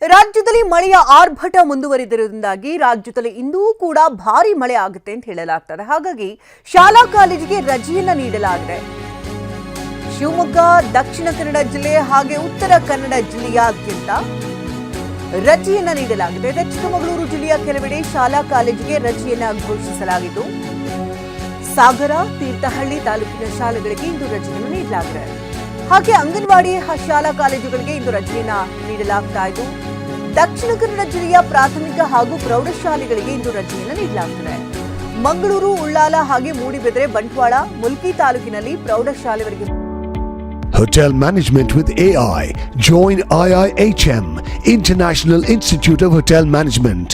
ರಾಜ್ಯದಲ್ಲಿ ಮಳೆಯ ಆರ್ಭಟ ಮುಂದುವರಿದಿರುವುದರಿಂದಾಗಿ ರಾಜ್ಯದಲ್ಲಿ ಇಂದೂ ಕೂಡ ಭಾರಿ ಮಳೆ ಆಗುತ್ತೆ ಅಂತ ಹೇಳಲಾಗ್ತದೆ. ಹಾಗಾಗಿ ಶಾಲಾ ಕಾಲೇಜಿಗೆ ರಜೆಯನ್ನ ನೀಡಲಾಗಿದೆ. ಶಿವಮೊಗ್ಗ, ದಕ್ಷಿಣ ಕನ್ನಡ ಜಿಲ್ಲೆ ಹಾಗೆ ಉತ್ತರ ಕನ್ನಡ ಜಿಲ್ಲೆಯಾದ್ಯಂತ ರಜೆಯನ್ನ ನೀಡಲಾಗಿದೆ. ಚಿಕ್ಕಮಗಳೂರು ಜಿಲ್ಲೆಯ ಕೆಲವೆಡೆ ಶಾಲಾ ಕಾಲೇಜಿಗೆ ರಜೆಯನ್ನ ಘೋಷಿಸಲಾಗಿದ್ದು, ಸಾಗರ, ತೀರ್ಥಹಳ್ಳಿ ತಾಲೂಕಿನ ಶಾಲೆಗಳಿಗೆ ಇಂದು ರಜೆಯನ್ನು ನೀಡಲಾಗಿದೆ. ಹಾಗೆ ಅಂಗನವಾಡಿ ಶಾಲಾ ಕಾಲೇಜುಗಳಿಗೆ ಇಂದು ರಜೆಯನ್ನ ನೀಡಲಾಗ್ತಾ ಇದ್ದು, ದಕ್ಷಿಣ ಕನ್ನಡ ಜಿಲ್ಲೆಯ ಪ್ರಾಥಮಿಕ ಹಾಗೂ ಪ್ರೌಢಶಾಲೆಗಳಿಗೆ ಇಂದು ರಜೆಯನ್ನು ನೀಡಲಾಗುತ್ತದೆ. ಮಂಗಳೂರು, ಉಳ್ಳಾಲ ಹಾಗೆ ಮೂಡಿಬಿದರೆ, ಬಂಟ್ವಾಳ, ಮುಲ್ಕಿ ತಾಲೂಕಿನಲ್ಲಿ ಪ್ರೌಢಶಾಲೆಗಳಿಗೆ Hotel Management with AI. Join IIHM, International Institute of Hotel Management.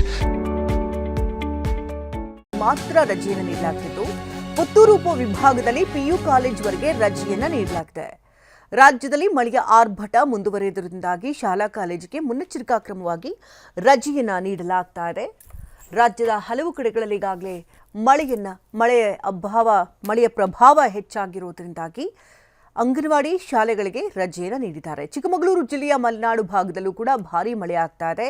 ಮಾತ್ರ ರಜೆಯನ್ನು ನೀಡಲಾಗುತ್ತಿದ್ದು, ಪುತ್ತೂರು ಉಪವಿಭಾಗದಲ್ಲಿ ಪಿಯು ಕಾಲೇಜುವರೆಗೆ ರಜೆಯನ್ನು ನೀಡಲಾಗಿದೆ. ರಾಜ್ಯದಲ್ಲಿ ಮಳೆಯ ಆರ್ಭಟ ಮುಂದುವರಿಯುವುದರಿಂದಾಗಿ ಶಾಲಾ ಕಾಲೇಜಿಗೆ ಮುನ್ನೆಚ್ಚರಿಕಾ ಕ್ರಮವಾಗಿ ರಜೆಯನ್ನು ನೀಡಲಾಗ್ತಾ ಇದೆ. ರಾಜ್ಯದ ಹಲವು ಕಡೆಗಳಲ್ಲಿ ಈಗಾಗಲೇ ಮಳೆಯ ಪ್ರಭಾವ ಹೆಚ್ಚಾಗಿರುವುದರಿಂದಾಗಿ ಅಂಗನವಾಡಿ ಶಾಲೆಗಳಿಗೆ ರಜೆಯನ್ನು ನೀಡಿದ್ದಾರೆ. ಚಿಕ್ಕಮಗಳೂರು ಜಿಲ್ಲೆಯ ಮಲೆನಾಡು ಭಾಗದಲ್ಲೂ ಕೂಡ ಭಾರೀ ಮಳೆ ಆಗ್ತಾ ಇದೆ.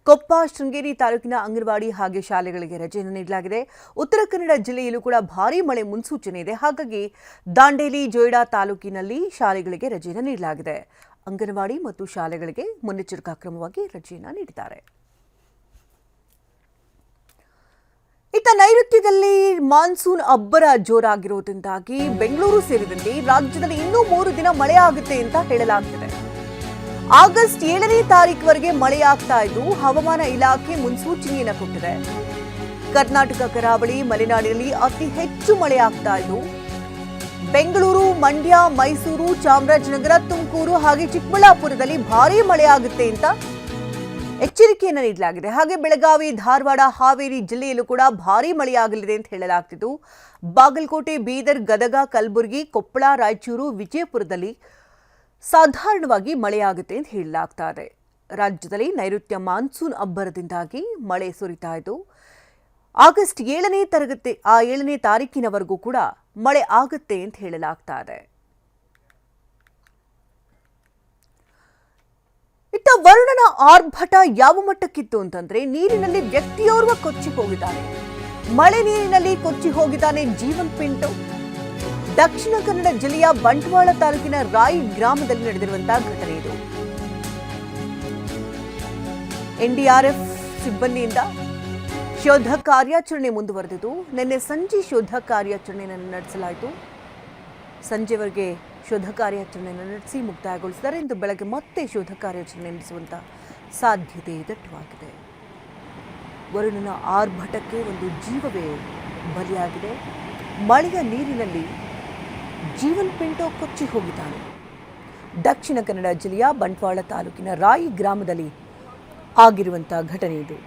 ಕೊಪ್ಪ, ಶೃಂಗೇರಿ ತಾಲೂಕಿನ ಅಂಗನವಾಡಿ ಹಾಗೆ ಶಾಲೆಗಳಿಗೆ ರಜೆಯನ್ನು ನೀಡಲಾಗಿದೆ. ಉತ್ತರ ಕನ್ನಡ ಜಿಲ್ಲೆಯಲ್ಲೂ ಕೂಡ ಭಾರೀ ಮಳೆ ಮುನ್ಸೂಚನೆ ಇದೆ. ಹಾಗಾಗಿ ದಾಂಡೇಲಿ, ಜೊಯ್ಡಾ ತಾಲೂಕಿನಲ್ಲಿ ಶಾಲೆಗಳಿಗೆ ರಜೆಯನ್ನು ನೀಡಲಾಗಿದೆ. ಅಂಗನವಾಡಿ ಮತ್ತು ಶಾಲೆಗಳಿಗೆ ಮುನ್ನೆಚ್ಚರಿಕಾ ಕ್ರಮವಾಗಿ ರಜೆಯನ್ನು ನೀಡಿದ್ದಾರೆ. ಇತ್ತ ನೈಋತ್ಯದಲ್ಲಿ ಮಾನ್ಸೂನ್ ಅಬ್ಬರ ಜೋರಾಗಿರುವುದರಿಂದಾಗಿ ಬೆಂಗಳೂರು ಸೇರಿದಂತೆ ರಾಜ್ಯದಲ್ಲಿ ಇನ್ನೂ 3 ದಿನ ಮಳೆ ಆಗುತ್ತೆ ಅಂತ ಹೇಳಲಾಗ್ತಿದೆ. ಆಗಸ್ಟ್ 7ನೇ ತಾರೀಕುವರೆಗೆ ಮಳೆಯಾಗ್ತಾ ಇದ್ದು, ಹವಾಮಾನ ಇಲಾಖೆ ಮುನ್ಸೂಚನೆಯನ್ನು ಕೊಟ್ಟಿದೆ. ಕರ್ನಾಟಕ ಕರಾವಳಿ, ಮಲೆನಾಡಿನಲ್ಲಿ ಅತಿ ಹೆಚ್ಚು ಮಳೆಯಾಗ್ತಾ ಇದ್ದು, ಬೆಂಗಳೂರು, ಮಂಡ್ಯ, ಮೈಸೂರು, ಚಾಮರಾಜನಗರ, ತುಮಕೂರು ಹಾಗೆ ಚಿಕ್ಕಬಳ್ಳಾಪುರದಲ್ಲಿ ಭಾರೀ ಮಳೆಯಾಗುತ್ತೆ ಅಂತ ಎಚ್ಚರಿಕೆಯನ್ನು ನೀಡಲಾಗಿದೆ. ಹಾಗೆ ಬೆಳಗಾವಿ, ಧಾರವಾಡ, ಹಾವೇರಿ ಜಿಲ್ಲೆಯಲ್ಲೂ ಕೂಡ ಭಾರೀ ಮಳೆಯಾಗಲಿದೆ ಅಂತ ಹೇಳಲಾಗ್ತಿದ್ದು, ಬಾಗಲಕೋಟೆ, ಬೀದರ್, ಗದಗ, ಕಲಬುರಗಿ, ಕೊಪ್ಪಳ, ರಾಯಚೂರು, ವಿಜಯಪುರದಲ್ಲಿ ಸಾಧಾರಣವಾಗಿ ಮಳೆಯಾಗುತ್ತೆ ಅಂತ ಹೇಳಲಾಗ್ತಾ ಇದೆ. ರಾಜ್ಯದಲ್ಲಿ ನೈಋತ್ಯ ಮಾನ್ಸೂನ್ ಅಬ್ಬರದಿಂದಾಗಿ ಮಳೆ ಸುರಿತಾ ಇದ್ದು, ಆಗಸ್ಟ್ 7ನೇ ತಾರೀಕಿನವರೆಗೂ ಕೂಡ ಮಳೆ ಆಗುತ್ತೆ ಅಂತ ಹೇಳಲಾಗ್ತಾ ಇದೆ. ಇತ್ತ ವರುಣನ ಆರ್ಭಟ ಯಾವ ಮಟ್ಟಕ್ಕಿತ್ತು ಅಂತಂದ್ರೆ, ನೀರಿನಲ್ಲಿ ವ್ಯಕ್ತಿಯೋರ್ವ ಕೊಚ್ಚಿ ಹೋಗಿದ್ದಾನೆ. ಮಳೆ ನೀರಿನಲ್ಲಿ ಕೊಚ್ಚಿ ಹೋಗಿದ್ದಾನೆ ಜೀವನ್ ಪಿಂಟು. ದಕ್ಷಿಣ ಕನ್ನಡ ಜಿಲ್ಲೆಯ ಬಂಟ್ವಾಳ ತಾಲೂಕಿನ ರಾಯಿ ಗ್ರಾಮದಲ್ಲಿ ನಡೆದಿರುವಂತಹ ಘಟನೆ ಇದು. ಎನ್ಡಿಆರ್ಎಫ್ ಸಿಬ್ಬಂದಿಯಿಂದ ಶೋಧ ಕಾರ್ಯಾಚರಣೆ ಮುಂದುವರೆದಿದ್ದು, ನಿನ್ನೆ ಸಂಜೆ ಶೋಧ ಕಾರ್ಯಾಚರಣೆಯನ್ನು ನಡೆಸಲಾಯಿತು. ಸಂಜೆವರೆಗೆ ಶೋಧ ಕಾರ್ಯಾಚರಣೆಯನ್ನು ನಡೆಸಿ ಮುಕ್ತಾಯಗೊಳಿಸಿದ್ದಾರೆ. ಇಂದು ಬೆಳಗ್ಗೆ ಮತ್ತೆ ಶೋಧ ಕಾರ್ಯಾಚರಣೆ ನಡೆಸುವಂತ ಸಾಧ್ಯತೆ ದಟ್ಟವಾಗಿದೆ. ವರುಣನ ಆರ್ಭಟಕ್ಕೆ ಒಂದು ಜೀವವೇ ಬಲಿಯಾಗಿದೆ. ಮಳೆಯ ನೀರಿನಲ್ಲಿ ಜೀವನ್ ಪಿಂಟೋ ಕೊಚ್ಚಿ ಹೋಗಿದ್ದಾನೆ. ದಕ್ಷಿಣ ಕನ್ನಡ ಜಿಲ್ಲೆಯ ಬಂಟ್ವಾಳ ತಾಲೂಕಿನ ರಾಯಿ ಗ್ರಾಮದಲ್ಲಿ ಆಗಿರುವಂತಹ ಘಟನೆ ಇದು.